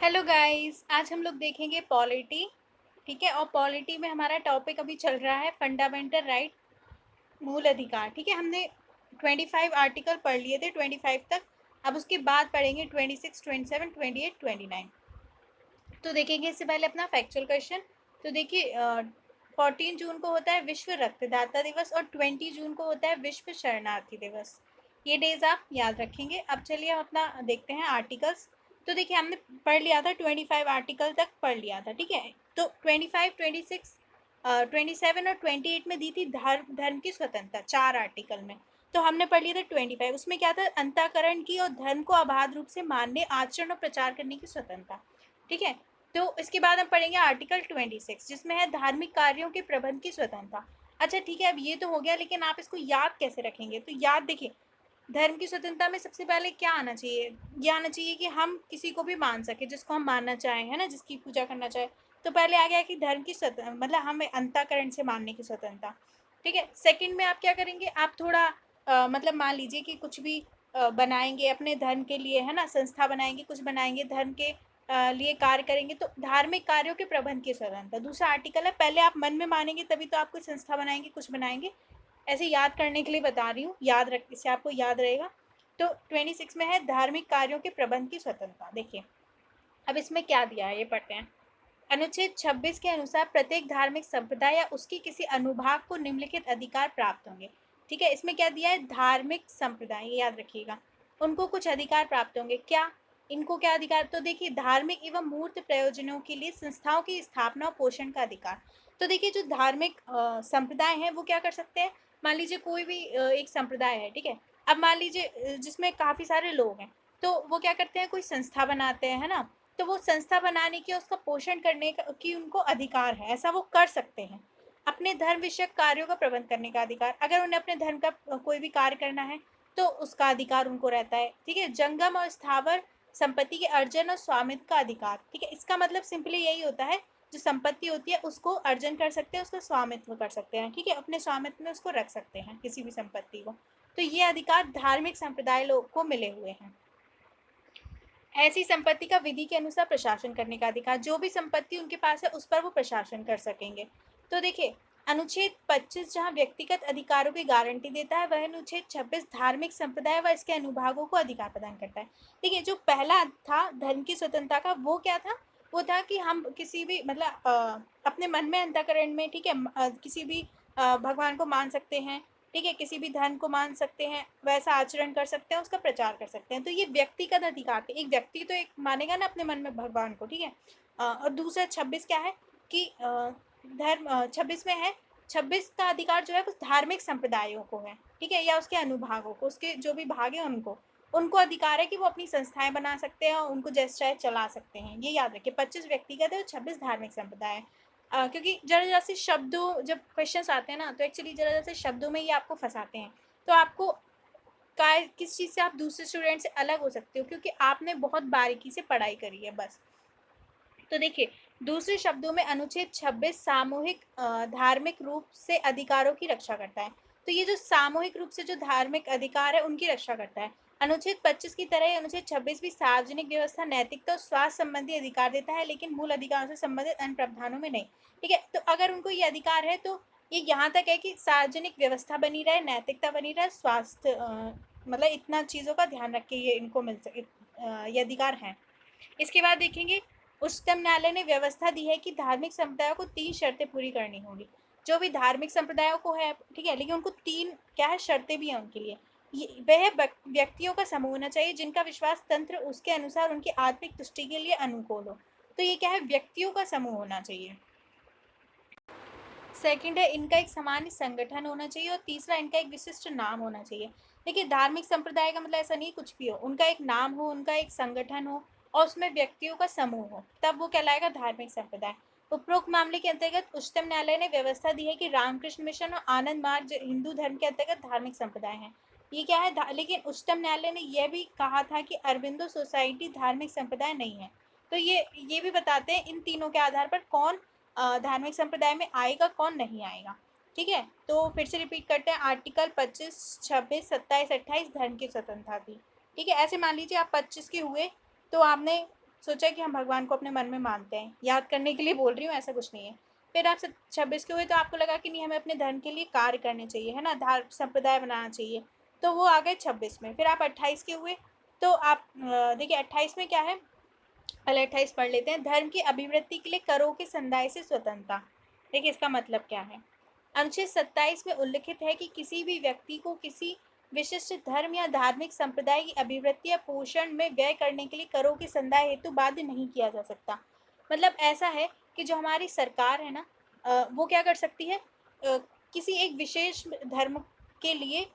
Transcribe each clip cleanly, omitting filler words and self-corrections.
Hello guys, आज हम लोग देखेंगे पॉलिटी। ठीक है, और पॉलिटी में हमारा टॉपिक अभी चल रहा है फंडामेंटल राइट, मूल अधिकार। ठीक है, हमने 25 आर्टिकल पढ़ लिए थे 25 तक। अब उसके बाद पढ़ेंगे 26, 27, 28, 29। तो देखेंगे इससे पहले अपना फैक्चुअल क्वेश्चन। तो देखिए 14 जून को होता है विश्व रक्तदाता दिवस और 20 जून को होता है विश्व शरणार्थी दिवस। ये डेज आप याद रखेंगे। अब चलिए हम अपना देखते हैं आर्टिकल्स। तो देखिए हमने पढ़ लिया था 25 आर्टिकल तक पढ़ लिया था। ठीक है, तो 25, 26, 27 और 28 में दी थी धर्म की स्वतंत्रता 4 आर्टिकल में। तो हमने पढ़ लिया था 25, उसमें क्या था, अंतःकरण की और धर्म को अबाध रूप से मानने, आचरण और प्रचार करने की स्वतंत्रता। ठीक है, तो इसके बाद हम पढ़ेंगे आर्टिकल 26 जिसमें है धार्मिक कार्यों के प्रबंध की स्वतंत्रता। अच्छा ठीक है, अब ये तो हो गया, लेकिन आप इसको याद कैसे रखेंगे? तो याद देखिए, धर्म की स्वतंत्रता में सबसे पहले क्या आना चाहिए? ये आना चाहिए कि हम किसी को भी मान सके, जिसको हम मानना चाहें, है ना, जिसकी पूजा करना चाहे। तो पहले आ गया कि धर्म की स्वतंत्रता मतलब हमें अंतःकरण से मानने की स्वतंत्रता। ठीक है, सेकंड में आप क्या करेंगे, आप थोड़ा मतलब मान लीजिए कि कुछ भी बनाएंगे अपने धर्म के लिए, है ना, संस्था बनाएंगे, कुछ बनाएंगे धर्म के लिए कार्य करेंगे, तो धार्मिक कार्यों के प्रबंध की स्वतंत्रता दूसरा आर्टिकल है। पहले आप मन में मानेंगे तभी तो आप कोई संस्था बनाएंगे, कुछ बनाएंगे। ऐसे याद करने के लिए बता रही हूँ, याद रख, इससे आपको याद रहेगा। तो 26 में है धार्मिक कार्यों के प्रबंध की स्वतंत्रता। देखिए अब इसमें क्या दिया है ये पढ़ते हैं। अनुच्छेद 26 के अनुसार प्रत्येक धार्मिक संप्रदाय या उसकी किसी अनुभाग को निम्नलिखित अधिकार प्राप्त होंगे। ठीक है, इसमें क्या दिया है, धार्मिक संप्रदाय, ये याद रखिएगा, उनको कुछ अधिकार प्राप्त होंगे। क्या, इनको क्या अधिकार? तो देखिए धार्मिक एवं मूर्त प्रयोजनों के लिए संस्थाओं की स्थापना और पोषण का अधिकार। तो देखिए जो धार्मिक संप्रदाय हैं वो क्या कर सकते हैं, मान लीजिए कोई भी एक संप्रदाय है, ठीक है, अब मान लीजिए जिसमें काफ़ी सारे लोग हैं, तो वो क्या करते हैं, कोई संस्था बनाते हैं, है ना, तो वो संस्था बनाने की, उसका पोषण करने का की उनको अधिकार है, ऐसा वो कर सकते हैं। अपने धर्म विषयक कार्यों का प्रबंध करने का अधिकार, अगर उन्हें अपने धर्म का कोई भी कार्य करना है तो उसका अधिकार उनको रहता है। ठीक है, जंगम और स्थावर संपत्ति के अर्जन और स्वामित्व का अधिकार। ठीक है, इसका मतलब सिंपली यही होता है, जो संपत्ति होती है उसको अर्जन कर सकते हैं, उसका स्वामित्व कर सकते हैं। ठीक है, अपने स्वामित्व में उसको रख सकते हैं किसी भी संपत्ति को। तो ये अधिकार धार्मिक संप्रदाय लोग को मिले हुए हैं। ऐसी संपत्ति का विधि के अनुसार प्रशासन करने का अधिकार, जो भी संपत्ति उनके पास है उस पर वो प्रशासन कर सकेंगे। तो देखिए अनुच्छेद 25 जहाँ व्यक्तिगत अधिकारों की गारंटी देता है, वह अनुच्छेद 26 धार्मिक संप्रदाय व इसके अनुभागों को अधिकार प्रदान करता है। देखिए जो पहला था धर्म की स्वतंत्रता का, वो क्या था, वो था कि हम किसी भी मतलब अपने मन में अंतःकरण में, ठीक है, किसी भी भगवान को मान सकते हैं। ठीक है, किसी भी धर्म को मान सकते हैं, वैसा आचरण कर सकते हैं, उसका प्रचार कर सकते हैं। तो ये व्यक्तिगत अधिकार थे, एक व्यक्ति तो एक मानेगा ना अपने मन में भगवान को। ठीक है, और दूसरा 26 क्या है कि धर्म 26 में है, 26 का अधिकार जो है वो धार्मिक संप्रदायों को है। ठीक है, या उसके अनुभागों को, उसके जो भी भाग है उनको उनको अधिकार है कि वो अपनी संस्थाएं बना सकते हैं और उनको जैसे चाहे चला सकते हैं। ये याद रखिए, 25 व्यक्तिगत है और 26 धार्मिक संप्रदाय है। क्योंकि जरा जरा से शब्दों जब क्वेश्चंस आते हैं ना, तो एक्चुअली जरा जरा से शब्दों में ही आपको फंसाते हैं। तो आपको किस चीज़ से आप दूसरे स्टूडेंट से अलग हो सकते हो, क्योंकि आपने बहुत बारीकी से पढ़ाई करी है बस। तो देखिए दूसरे शब्दों में अनुच्छेद 26 सामूहिक धार्मिक रूप से अधिकारों की रक्षा करता है। तो ये जो सामूहिक रूप से जो धार्मिक अधिकार है उनकी रक्षा करता है। अनुच्छेद 25 की तरह अनुच्छेद 26 भी सार्वजनिक व्यवस्था, नैतिकता और स्वास्थ्य संबंधी अधिकार देता है, लेकिन मूल अधिकारों से संबंधित अन्य प्रावधानों में नहीं। ठीक है, तो अगर उनको ये अधिकार है तो ये यहाँ तक है कि सार्वजनिक व्यवस्था बनी रहे, नैतिकता बनी रहे, स्वास्थ्य मतलब इतना चीज़ों का ध्यान रख के ये इनको मिल सके, ये अधिकार हैं। इसके बाद देखेंगे उच्चतम न्यायालय ने व्यवस्था दी है कि धार्मिक संप्रदायों को 3 शर्तें पूरी करनी होंगी। जो भी धार्मिक संप्रदायों को है, ठीक है, लेकिन उनको 3 क्या है, शर्तें भी हैं उनके लिए। वह व्यक्तियों का समूह होना चाहिए जिनका विश्वास तंत्र उसके अनुसार उनकी आत्मिक तुष्टि के लिए अनुकूल हो। तो ये क्या है, व्यक्तियों का समूह होना चाहिए। सेकंड है इनका एक सामान्य संगठन होना चाहिए और तीसरा इनका एक विशिष्ट नाम होना चाहिए। देखिए धार्मिक संप्रदाय का मतलब ऐसा नहीं कुछ भी हो, उनका एक नाम हो, उनका एक संगठन हो और उसमें व्यक्तियों का समूह हो, तब वो कहलाएगा धार्मिक संप्रदाय। उपरोक्त मामले के अंतर्गत उच्चतम न्यायालय ने व्यवस्था दी है कि रामकृष्ण मिशन और आनंद मार्ग हिंदू धर्म के अंतर्गत धार्मिक संप्रदाय हैं। ये क्या है, लेकिन उच्चतम न्यायालय ने यह भी कहा था कि अरबिंदो सोसाइटी धार्मिक संप्रदाय नहीं है। तो ये भी बताते हैं इन तीनों के आधार पर कौन धार्मिक संप्रदाय में आएगा, कौन नहीं आएगा। ठीक है, तो फिर से रिपीट करते हैं, आर्टिकल 25, 26, 27, 28 धर्म की स्वतंत्रता थी। ठीक है, ऐसे मान लीजिए आप 25 के हुए तो आपने सोचा कि हम भगवान को अपने मन में मानते हैं, याद करने के लिए बोल रही हूँ, ऐसा कुछ नहीं है। फिर आप 26 के हुए तो आपको लगा कि नहीं हमें अपने धर्म के लिए कार्य करने चाहिए, है ना, धार्मिक संप्रदाय बनाना चाहिए, तो वो आ गए 26 में। फिर आप 28 के हुए तो आप देखिए 28 में क्या है, पहले 28 पढ़ लेते हैं। धर्म की अभिवृद्धि के लिए करों के संदाय से स्वतंत्रता। देखिए इसका मतलब क्या है। अनुच्छेद 27 में उल्लिखित है कि किसी भी व्यक्ति को किसी विशिष्ट धर्म या धार्मिक संप्रदाय की अभिवृद्धि या पोषण में व्यय करने के लिए करों के संदाय हेतु बाध्य नहीं किया जा सकता। मतलब ऐसा है कि जो हमारी सरकार है ना, वो क्या कर सकती है, किसी एक विशेष धर्म के लिए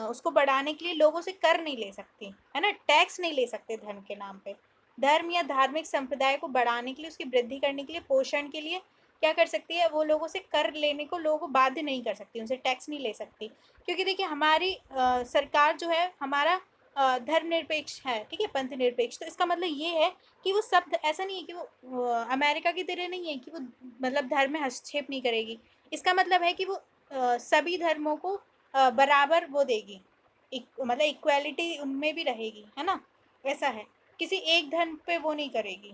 उसको बढ़ाने के लिए लोगों से कर नहीं ले सकती, है ना, टैक्स नहीं ले सकते धर्म के नाम पे। धर्म या धार्मिक संप्रदाय को बढ़ाने के लिए, उसकी वृद्धि करने के लिए, पोषण के लिए क्या कर सकती है, वो लोगों से कर लेने को लोगों को बाध्य नहीं कर सकती, उनसे टैक्स नहीं ले सकती। क्योंकि देखिए हमारी सरकार जो है, हमारा धर्मनिरपेक्ष है, ठीक है, पंथ निरपेक्ष। तो इसका मतलब ये है कि वो सब, ऐसा नहीं है कि वो अमेरिका की तरह नहीं है कि वो मतलब धर्म में हस्तक्षेप नहीं करेगी। इसका मतलब है कि वो सभी धर्मों को बराबर वो देगी, मतलब इक्वालिटी उनमें भी रहेगी, है ना, ऐसा है। किसी एक धर्म पे वो नहीं करेगी,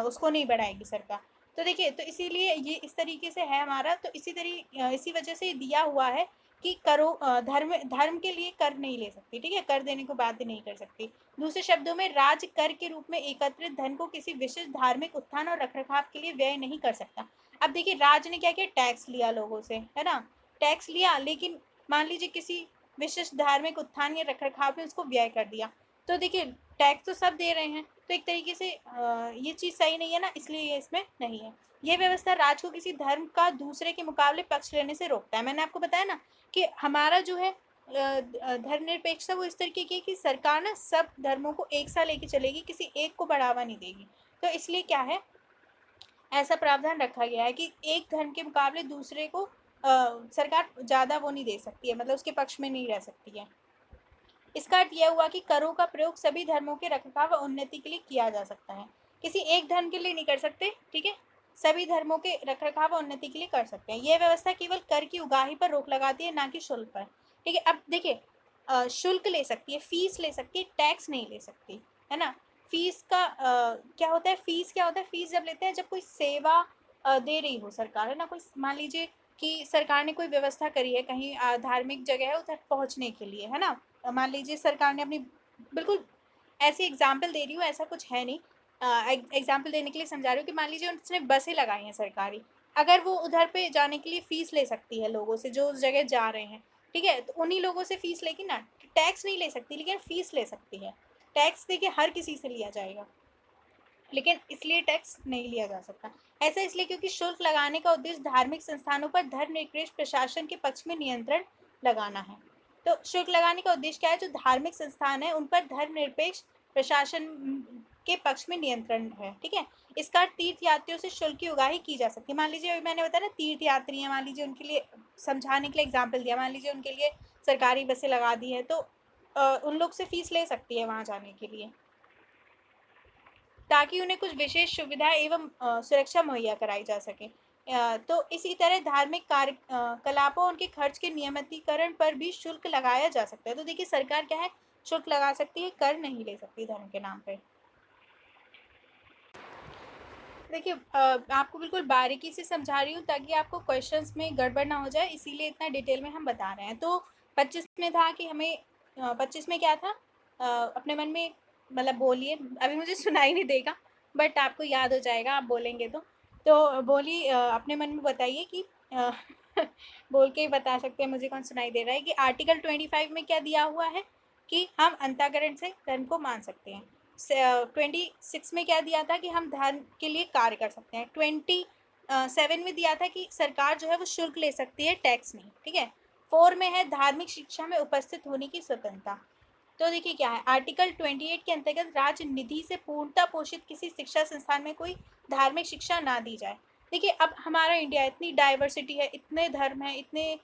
उसको नहीं बढ़ाएगी सरकार। तो देखिए, तो इसीलिए ये इस तरीके से है हमारा। तो इसी वजह से दिया हुआ है कि करो, धर्म धर्म के लिए कर नहीं ले सकती, ठीक है, कर देने को बाध्य नहीं कर सकती। दूसरे शब्दों में, राज्य कर के रूप में एकत्रित धन को किसी विशिष्ट धार्मिक उत्थान और रखरखाव के लिए व्यय नहीं कर सकता। अब देखिए राज्य ने क्या किया, टैक्स लिया लोगों से, है ना, टैक्स लिया, लेकिन मान लीजिए किसी विशिष्ट धार्मिक उत्थान या रखरखाव में उसको व्यय कर दिया। तो देखिए टैक्स तो सब दे रहे हैं, तो एक तरीके से ये चीज़ सही नहीं है ना, इसलिए ये इसमें नहीं है। ये व्यवस्था राज्य को किसी धर्म का दूसरे के मुकाबले पक्ष लेने से रोकता है। मैंने आपको बताया ना कि हमारा जो है धर्मनिरपेक्षता वो इस तरीके की है कि सरकार ना सब धर्मों को एक साथ लेके चलेगी, किसी एक को बढ़ावा नहीं देगी। तो इसलिए क्या है, ऐसा प्रावधान रखा गया है कि एक धर्म के मुकाबले दूसरे को सरकार ज़्यादा वो नहीं दे सकती है, मतलब उसके पक्ष में नहीं रह सकती है। इसका अर्थ यह हुआ कि करों का प्रयोग सभी धर्मों के रखरखाव व उन्नति के लिए किया जा सकता है, किसी एक धर्म के लिए नहीं कर सकते, ठीक है, सभी धर्मों के रखरखाव व उन्नति के लिए कर सकते हैं। यह व्यवस्था केवल कर की उगाही पर रोक लगाती है, ना कि शुल्क पर, ठीक है। अब देखिए शुल्क ले सकती है, फीस ले सकती है, टैक्स नहीं ले सकती, है ना। फीस का क्या होता है, फीस क्या होता है, फीस जब लेते हैं जब कोई सेवा दे रही हो सरकार, है ना, कोई मान लीजिए कि सरकार ने कोई व्यवस्था करी है कहीं धार्मिक जगह है उधर पहुंचने के लिए, है ना, मान लीजिए सरकार ने अपनी, बिल्कुल ऐसी एग्जाम्पल दे रही हूँ, ऐसा कुछ है नहीं, एग्जाम्पल देने के लिए समझा रही हूँ कि मान लीजिए उसने बसें लगाई हैं सरकारी, अगर वो उधर पे जाने के लिए फ़ीस ले सकती है लोगों से जो उस जगह जा रहे हैं, ठीक है, तो उन्हीं लोगों से फ़ीस लेगी ना, टैक्स नहीं ले सकती लेकिन फ़ीस ले सकती है। टैक्स देखिए हर किसी से लिया जाएगा, लेकिन इसलिए टैक्स नहीं लिया जा सकता। ऐसा इसलिए क्योंकि शुल्क लगाने का उद्देश्य धार्मिक संस्थानों पर धर्मनिरपेक्ष प्रशासन के पक्ष में नियंत्रण लगाना है। तो शुल्क लगाने का उद्देश्य क्या है, जो धार्मिक संस्थान है उन पर धर्मनिरपेक्ष प्रशासन के पक्ष में नियंत्रण है, ठीक है। इसका तीर्थ यात्रियों से शुल्क की उगाही की जा सकती है। मान लीजिए अभी मैंने बताया ना तीर्थ यात्री हैं, मान लीजिए उनके लिए समझाने के लिए एग्जाम्पल दिया, मान लीजिए उनके लिए सरकारी बसें लगा दी है, तो उन लोग से फीस ले सकती है वहाँ जाने के लिए, ताकि उन्हें कुछ विशेष सुविधाएं एवं सुरक्षा मुहैया कराई जा सके। तो इसी तरह धार्मिक कार्यकलापों उनके खर्च के नियमितीकरण पर भी शुल्क लगाया जा सकता है। तो देखिए सरकार क्या है, शुल्क लगा सकती है, कर नहीं ले सकती धर्म के नाम पे। देखिए आपको बिल्कुल बारीकी से समझा रही हूँ ताकि आपको क्वेश्चंस में गड़बड़ ना हो जाए, इसीलिए इतना डिटेल में हम बता रहे हैं। तो 25 में था कि हमें 25 में क्या था, अपने मन में मतलब बोलिए, अभी मुझे सुनाई नहीं देगा बट आपको याद हो जाएगा आप बोलेंगे तो बोलिए, अपने मन में बताइए कि बोल के ही बता सकते हैं, मुझे कौन सुनाई दे रहा है, कि आर्टिकल 25 में क्या दिया हुआ है कि हम अंतःकरण से धर्म को मान सकते हैं। 26 में क्या दिया था कि हम धर्म के लिए कार्य कर सकते हैं। 27 में दिया था कि सरकार जो है वो शुल्क ले सकती है, टैक्स नहीं, ठीक है। 4 में है धार्मिक शिक्षा में उपस्थित होने की स्वतंत्रता। तो देखिए क्या है, आर्टिकल 28 के अंतर्गत राज्य निधि से पूर्णता पोषित किसी शिक्षा संस्थान में कोई धार्मिक शिक्षा ना दी जाए। देखिए अब हमारा इंडिया इतनी डाइवर्सिटी है, इतने धर्म है, इतने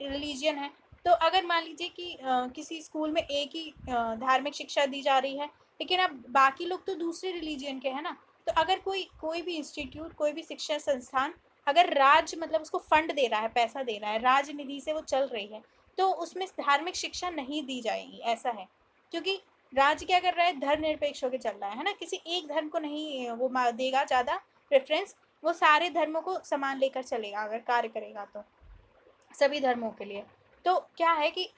रिलीजियन है, तो अगर मान लीजिए कि किसी स्कूल में एक ही धार्मिक शिक्षा दी जा रही है, लेकिन अब बाकी लोग तो दूसरे रिलीजियन के हैं ना, तो अगर कोई भी इंस्टीट्यूट, कोई भी शिक्षा संस्थान, अगर राज्य मतलब उसको फंड दे रहा है, पैसा दे रहा है, राजनिधि से वो चल रही है, तो उसमें धार्मिक शिक्षा नहीं दी जाएगी, ऐसा है। क्योंकि राज्य क्या कर रहा है, धर्मनिरपेक्ष होकर चल रहा है ना, किसी एक धर्म को नहीं वो देगा ज़्यादा प्रेफरेंस, वो सारे धर्मों को समान लेकर चलेगा अगर कार्य करेगा तो, सभी धर्मों के लिए। तो क्या है कि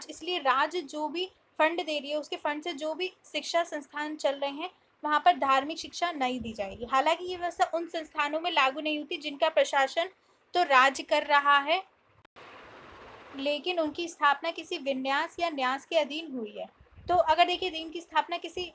इसलिए राज्य जो भी फंड दे रही है, उसके फंड से जो भी शिक्षा संस्थान चल रहे हैं वहाँ पर धार्मिक शिक्षा नहीं दी जाएगी। हालांकि ये व्यवस्था उन संस्थानों में लागू नहीं होती जिनका प्रशासन तो राज्य कर रहा है, लेकिन उनकी स्थापना किसी विन्यास या न्यास के अधीन हुई है। तो अगर देखिए इनकी स्थापना किसी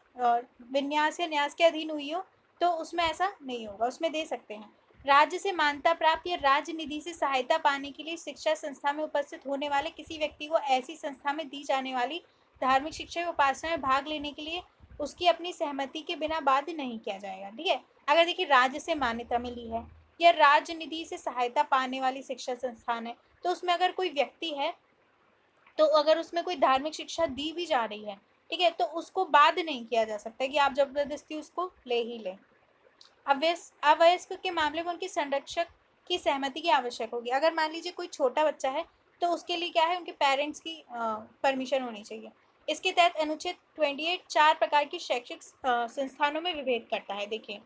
विन्यास या न्यास के अधीन हुई हो तो उसमें ऐसा नहीं होगा, उसमें दे सकते हैं। राज्य से मान्यता प्राप्त या राज्य निधि से सहायता पाने के लिए शिक्षा संस्था में उपस्थित होने वाले किसी व्यक्ति को ऐसी संस्था में दी जाने वाली धार्मिक शिक्षा या उपासना में भाग लेने के लिए उसकी अपनी सहमति के बिना बाध्य नहीं किया जाएगा। ठीक है, अगर देखिए राज्य से मान्यता मिली है या राज्य निधि से सहायता पाने वाली शिक्षा संस्थान है, तो उसमें अगर कोई व्यक्ति है तो अगर उसमें कोई धार्मिक शिक्षा दी भी जा रही है, ठीक है, तो उसको बाध्य नहीं किया जा सकता कि आप जबरदस्ती उसको ले ही लें। अवयस्क के मामले में उनकी संरक्षक की सहमति की आवश्यक होगी। अगर मान लीजिए कोई छोटा बच्चा है तो उसके लिए क्या है, उनके पेरेंट्स की परमिशन होनी चाहिए। इसके तहत अनुच्छेद 28 4 प्रकार की शैक्षिक संस्थानों में विभेद करता है। देखिए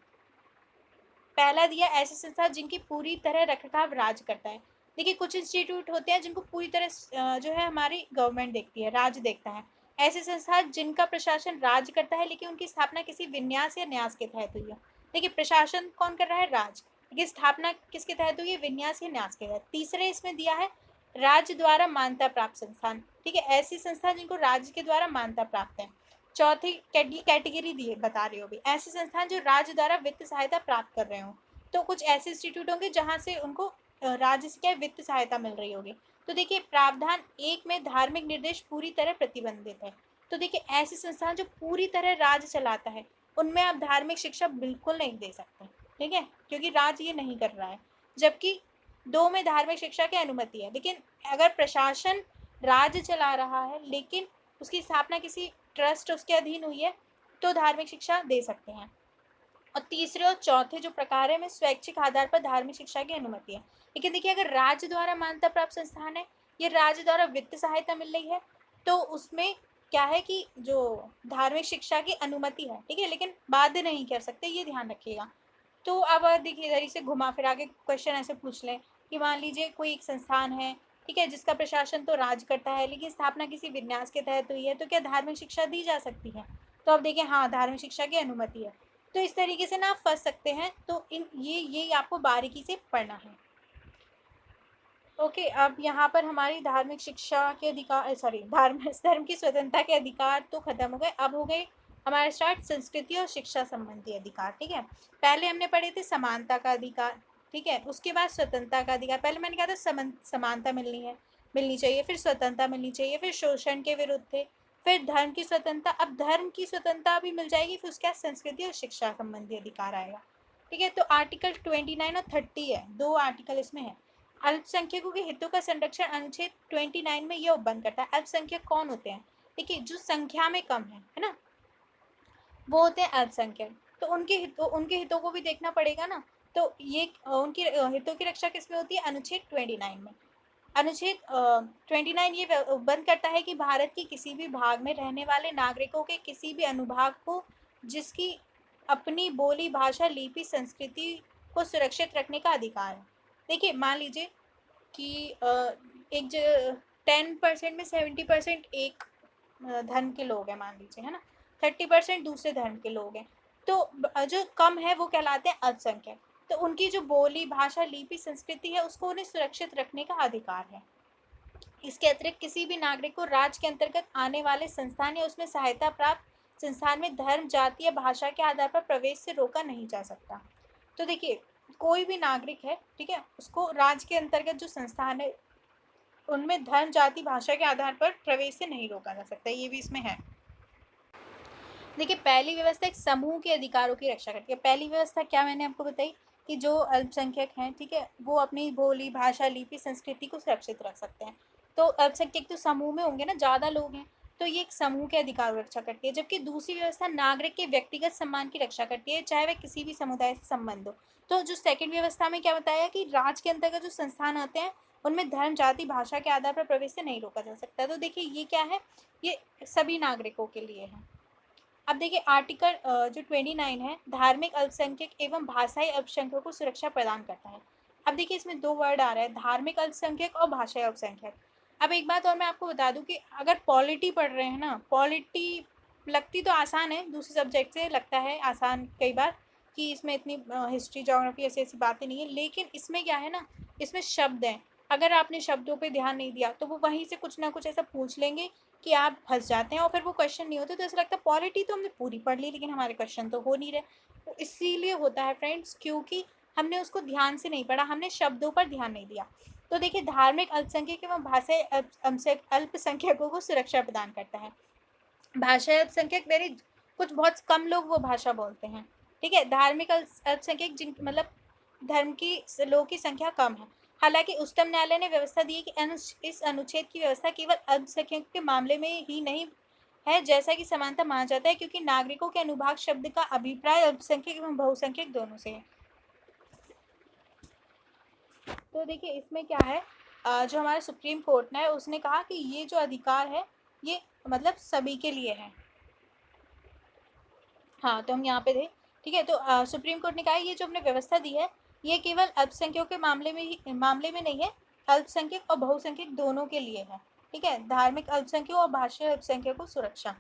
पहला दिया ऐसी संस्था जिनकी पूरी तरह रखरखाव राज्य करता है। देखिए कुछ इंस्टीट्यूट होते हैं जिनको पूरी तरह जो है हमारी गवर्नमेंट देखती है, राज्य देखता है। ऐसी संस्था जिनका प्रशासन राज्य करता है लेकिन उनकी स्थापना किसी विन्यास या न्यास के तहत हुई है। देखिए प्रशासन कौन कर रहा है, राज्य, लेकिन स्थापना किसके तहत हुई है, विन्यास या न्यास के तहत। तीसरे इसमें दिया है राज्य द्वारा मान्यता प्राप्त संस्थान। ठीक है, ऐसी संस्था जिनको राज्य के द्वारा मान्यता प्राप्त है। चौथी कैटेगरी दी बता रही हो भी, ऐसे संस्थान जो राज्य द्वारा वित्त सहायता प्राप्त कर रहे हो। तो कुछ ऐसे इंस्टीट्यूट होंगे जहाँ से उनको राज्य से क्या वित्त सहायता मिल रही होगी। तो देखिए प्रावधान 1 में धार्मिक निर्देश पूरी तरह प्रतिबंधित है। तो देखिए ऐसे संस्थान जो पूरी तरह राज्य चलाता है उनमें आप धार्मिक शिक्षा बिल्कुल नहीं दे सकते। ठीक है, क्योंकि राज्य ये नहीं कर रहा है। जबकि 2 में धार्मिक शिक्षा की अनुमति है, लेकिन अगर प्रशासन राज्य चला रहा है लेकिन उसकी स्थापना किसी ट्रस्ट उसके अधीन हुई है तो धार्मिक शिक्षा दे सकते हैं। और तीसरे और चौथे जो प्रकार है में स्वैच्छिक आधार पर धार्मिक शिक्षा की अनुमति है। लेकिन देखिए अगर राज्य द्वारा मान्यता प्राप्त संस्थान है, ये राज्य द्वारा वित्त सहायता मिल रही है, तो उसमें क्या है कि जो धार्मिक शिक्षा की अनुमति है, ठीक है, लेकिन बाध्य नहीं कर सकते, ये ध्यान रखिएगा। तो अब देखिए इधर ही से घुमा फिरा के क्वेश्चन ऐसे पूछ लें कि मान लीजिए कोई एक संस्थान है, ठीक है, जिसका प्रशासन तो राज्य करता है लेकिन स्थापना किसी विन्यास के तहत हुई है, तो क्या धार्मिक शिक्षा दी जा सकती है? तो अब देखिए हाँ, धार्मिक शिक्षा की अनुमति है। तो इस तरीके से ना आप फंस सकते हैं। तो ये आपको बारीकी से पढ़ना है। ओके, अब यहाँ पर हमारी धार्मिक शिक्षा के अधिकार, सॉरी, धर्म की स्वतंत्रता के अधिकार तो खत्म हो गए। अब हो गए हमारे स्टार्ट संस्कृति और शिक्षा संबंधी अधिकार। ठीक है, पहले हमने पढ़े थे समानता का अधिकार, ठीक है, उसके बाद स्वतंत्रता का अधिकार। पहले मैंने कहा था समानता मिलनी चाहिए, फिर स्वतंत्रता मिलनी चाहिए, फिर शोषण के विरुद्ध थे, फिर धर्म की स्वतंत्रता। अब धर्म की स्वतंत्रता भी मिल जाएगी, फिर उसके बाद संस्कृति और शिक्षा संबंधी अधिकार आएगा। ठीक है, तो आर्टिकल 29 और 30 है, 2 आर्टिकल इसमें है। अल्पसंख्यकों के हितों का संरक्षण अनुच्छेद 29 में यह उपबंध करता है। अल्पसंख्यक कौन होते हैं? देखिए जो संख्या में कम है ना, वो होते हैं अल्पसंख्यक। तो उनके हितों को भी देखना पड़ेगा ना। तो ये उनकी हितों की रक्षा किसमें होती है? अनुच्छेद 29 में। अनुच्छेद 29 ये उपबंध करता है कि भारत के किसी भी भाग में रहने वाले नागरिकों के किसी भी अनुभाग को जिसकी अपनी बोली, भाषा, लिपि, संस्कृति को सुरक्षित रखने का अधिकार है। देखिए मान लीजिए कि एक 10% में 70% एक धर्म के लोग हैं, मान लीजिए, है ना, 30% दूसरे धर्म के लोग हैं। तो जो कम है वो कहलाते हैं अल्पसंख्यक। तो उनकी जो बोली, भाषा, लिपि, संस्कृति है उसको उन्हें सुरक्षित रखने का अधिकार है। इसके अतिरिक्त किसी भी नागरिक को राज्य के अंतर्गत आने वाले संस्थान या उसमें सहायता प्राप्त संस्थान में धर्म, जाति या भाषा के आधार पर प्रवेश से रोका नहीं जा सकता। तो देखिए कोई भी नागरिक है, ठीक है, उसको राज्य के अंतर्गत जो संस्थान है उनमें धर्म, जाति, भाषा के आधार पर प्रवेश से नहीं रोका जा सकता, ये भी इसमें है। देखिए पहली व्यवस्था एक समूह के अधिकारों की रक्षा करती है। पहली व्यवस्था क्या मैंने आपको बताई कि जो अल्पसंख्यक हैं, ठीक है, वो अपनी बोली, भाषा, लिपि, संस्कृति को सुरक्षित रख सकते हैं। तो अल्पसंख्यक तो समूह में होंगे ना, ज़्यादा लोग हैं, तो ये एक समूह के अधिकार की रक्षा करती है। जबकि दूसरी व्यवस्था नागरिक के व्यक्तिगत सम्मान की रक्षा करती है, चाहे वह किसी भी समुदाय से संबंध हो। तो जो सेकंड व्यवस्था में क्या बताया कि राज्य के अंतर्गत जो संस्थान आते हैं उनमें धर्म, जाति, भाषा के आधार पर प्रवेश से नहीं रोका जा सकता। तो देखिए ये क्या है, ये सभी नागरिकों के लिए है। अब देखिए आर्टिकल जो 29 है, धार्मिक अल्पसंख्यक एवं भाषाई अल्पसंख्यकों को सुरक्षा प्रदान करता है। अब देखिए इसमें दो वर्ड आ रहा है, धार्मिक अल्पसंख्यक और भाषाई अल्पसंख्यक। अब एक बात और मैं आपको बता दूं कि अगर पॉलिटी पढ़ रहे हैं ना, पॉलिटी लगती तो आसान है, दूसरे सब्जेक्ट से लगता है आसान कई बार कि इसमें इतनी हिस्ट्री ज्योग्राफी ऐसी ऐसी बातें नहीं है, लेकिन इसमें क्या है ना, इसमें शब्द हैं। अगर आपने शब्दों पे ध्यान नहीं दिया तो वो वहीं से कुछ ना कुछ ऐसा पूछ लेंगे कि आप फंस जाते हैं और फिर वो क्वेश्चन नहीं होते, तो ऐसा लगता है पॉलिटी तो हमने पूरी पढ़ ली लेकिन हमारे क्वेश्चन तो हो नहीं रहे। तो इसीलिए होता है फ्रेंड्स, क्योंकि हमने उसको ध्यान से नहीं पढ़ा, हमने शब्दों पर ध्यान नहीं दिया। तो देखिए धार्मिक अल्पसंख्यक एवं भाषाई अल्पसंख्यकों को सुरक्षा प्रदान करता है। भाषाई अल्पसंख्यक वेरी कुछ बहुत कम लोग वो भाषा बोलते हैं, ठीक है। धार्मिक अल्पसंख्यक जिन मतलब धर्म की लोगों की संख्या कम है। हालांकि उच्चतम न्यायालय ने व्यवस्था दी है कि इस अनुच्छेद की व्यवस्था केवल अल्पसंख्यक के मामले में ही नहीं है, जैसा कि समानता माना जाता है, क्योंकि नागरिकों के अनुभाग शब्द का अभिप्राय अल्पसंख्यक एवं बहुसंख्यक दोनों से है। तो देखिए इसमें क्या है, जो हमारा सुप्रीम कोर्ट ने उसने कहा कि ये जो अधिकार है ये मतलब सभी के लिए है। हाँ तो हम यहाँ पे थे, ठीक है। तो सुप्रीम कोर्ट ने कहा ये जो हमने व्यवस्था दी है ये केवल अल्पसंख्यकों के मामले में नहीं है, अल्पसंख्यक और बहुसंख्यक दोनों के लिए है, ठीक है। धार्मिक अल्पसंख्यकों और भाषाई अल्पसंख्यकों को सुरक्षा।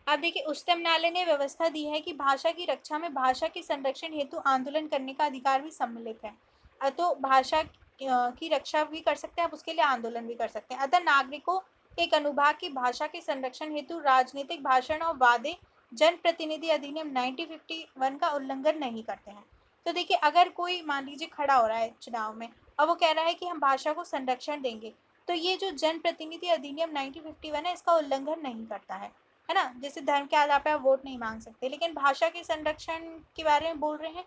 अब देखिए उच्चतम न्यायालय ने व्यवस्था दी है कि भाषा की रक्षा में भाषा के संरक्षण हेतु आंदोलन करने का अधिकार भी सम्मिलित है। तो भाषा की रक्षा भी कर सकते हैं, आप उसके लिए आंदोलन भी कर सकते हैं। अतः नागरिकों एक अनुभाग की भाषा के संरक्षण हेतु राजनीतिक भाषण और वादे जन प्रतिनिधि अधिनियम 1951 का उल्लंघन नहीं करते हैं। तो देखिए अगर कोई मान लीजिए खड़ा हो रहा है चुनाव में और वो कह रहा है कि हम भाषा को संरक्षण देंगे, तो ये जो जन प्रतिनिधि अधिनियम 1951 है इसका उल्लंघन नहीं करता है ना। जैसे धर्म के आधार पर आप वोट नहीं मांग सकते, लेकिन भाषा के संरक्षण के बारे में बोल रहे हैं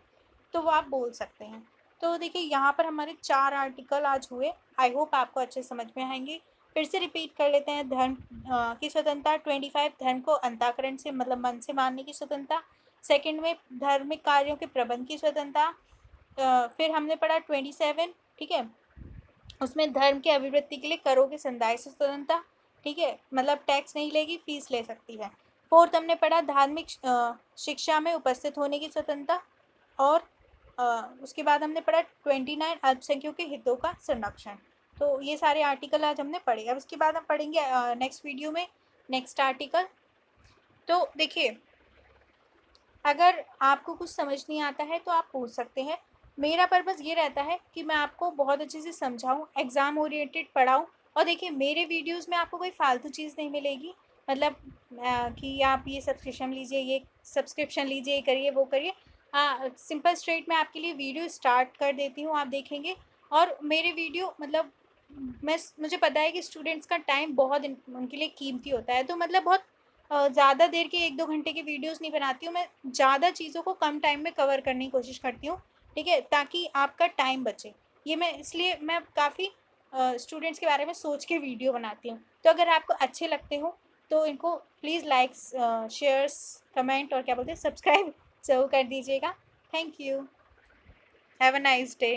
तो वो आप बोल सकते हैं। तो देखिए यहाँ पर हमारे 4 आर्टिकल आज हुए, आई होप आपको अच्छे समझ में आएंगे। फिर से रिपीट कर लेते हैं। धर्म की स्वतंत्रता 25, धर्म को अंतःकरण से मतलब मन से मानने की स्वतंत्रता। सेकंड में धार्मिक कार्यों के प्रबंध की स्वतंत्रता। फिर हमने पढ़ा 27, ठीक है, उसमें धर्म के अभिवृद्धि के लिए करों के संदाय से स्वतंत्रता, ठीक है, मतलब टैक्स नहीं लेगी, फीस ले सकती है। फोर्थ हमने पढ़ा धार्मिक शिक्षा में उपस्थित होने की स्वतंत्रता। और उसके बाद हमने पढ़ा 29 अल्पसंख्यकों के हितों का संरक्षण। तो ये सारे आर्टिकल आज हमने पढ़े। अब इसके बाद हम पढ़ेंगे नेक्स्ट वीडियो में नेक्स्ट आर्टिकल। तो देखिए अगर आपको कुछ समझ नहीं आता है तो आप पूछ सकते हैं। मेरा पर्पज़ ये रहता है कि मैं आपको बहुत अच्छे से समझाऊं, एग्ज़ाम ओरिएंटेड पढ़ाऊं। और देखिए मेरे वीडियोस में आपको कोई फालतू चीज़ नहीं मिलेगी, मतलब कि आप ये सब्सक्रिप्शन लीजिए, ये सब्सक्रिप्शन लीजिए, ये करिए वो करिए। हाँ सिंपल स्ट्रेट मैं आपके लिए वीडियो स्टार्ट कर देती हूँ, आप देखेंगे। और मेरे वीडियो मतलब मुझे पता है कि स्टूडेंट्स का टाइम बहुत उनके लिए कीमती होता है, तो मतलब बहुत ज़्यादा देर के 1-2 घंटे के वीडियोस नहीं बनाती हूँ मैं, ज़्यादा चीज़ों को कम टाइम में कवर करने की कोशिश करती हूँ, ठीक है, ताकि आपका टाइम बचे। ये मैं इसलिए मैं काफ़ी स्टूडेंट्स के बारे में सोच के वीडियो बनाती हूँ। तो अगर आपको अच्छे लगते हो तो इनको प्लीज़ लाइक्स, शेयर्स, कमेंट और क्या बोलते हैं सब्सक्राइब ज़रूर कर दीजिएगा। Thank you. Have a nice day.